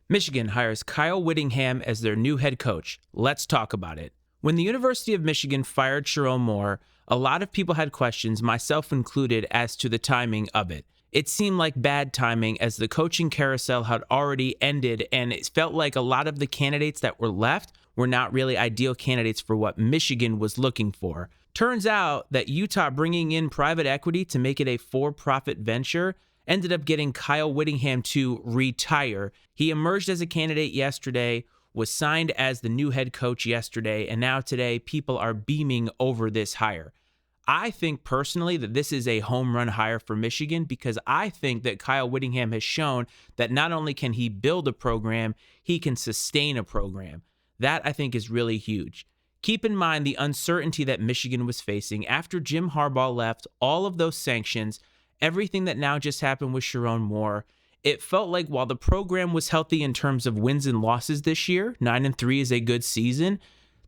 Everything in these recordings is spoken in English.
Michigan hires Kyle Whittingham as their new head coach. Let's talk about it. When the University of Michigan fired Sharon Moore, a lot of people had questions, myself included, as to the timing of it. It seemed like bad timing as the coaching carousel had already ended, and it felt like a lot of the candidates that were left were not really ideal candidates for what Michigan was looking for. Turns out that Utah bringing in private equity to make it a for-profit venture ended up getting Kyle Whittingham to retire. He emerged as a candidate yesterday, was signed as the new head coach yesterday, and now today people are beaming over this hire. I think personally that this is a home run hire for Michigan because I think that Kyle Whittingham has shown that not only can he build a program, he can sustain a program. That I think is really huge. Keep in mind the uncertainty that Michigan was facing after Jim Harbaugh left, all of those sanctions, everything that now just happened with Sharon Moore. It felt like while the program was healthy in terms of wins and losses this year, 9-3 is a good season,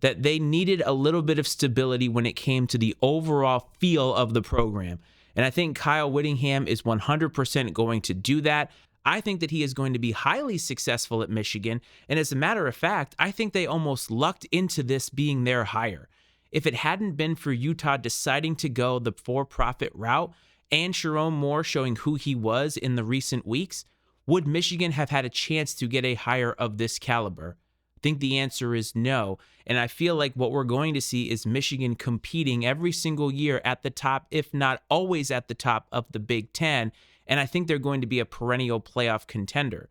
that they needed a little bit of stability when it came to the overall feel of the program. And I think Kyle Whittingham is 100% going to do that. I think that he is going to be highly successful at Michigan. And as a matter of fact, I think they almost lucked into this being their hire. If it hadn't been for Utah deciding to go the for-profit route, and Sharon Moore showing who he was in the recent weeks, would Michigan have had a chance to get a hire of this caliber? I think the answer is no, and I feel like what we're going to see is Michigan competing every single year at the top, if not always at the top of the Big Ten, and I think they're going to be a perennial playoff contender.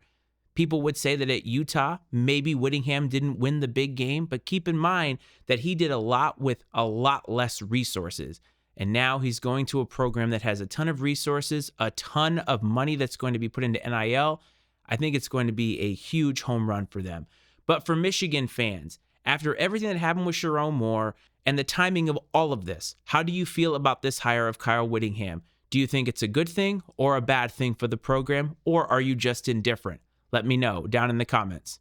People would say that at Utah, maybe Whittingham didn't win the big game, but keep in mind that he did a lot with a lot less resources. And now he's going to a program that has a ton of resources, a ton of money that's going to be put into NIL. I think it's going to be a huge home run for them. But for Michigan fans, after everything that happened with Sharon Moore and the timing of all of this, how do you feel about this hire of Kyle Whittingham? Do you think it's a good thing or a bad thing for the program, or are you just indifferent? Let me know down in the comments.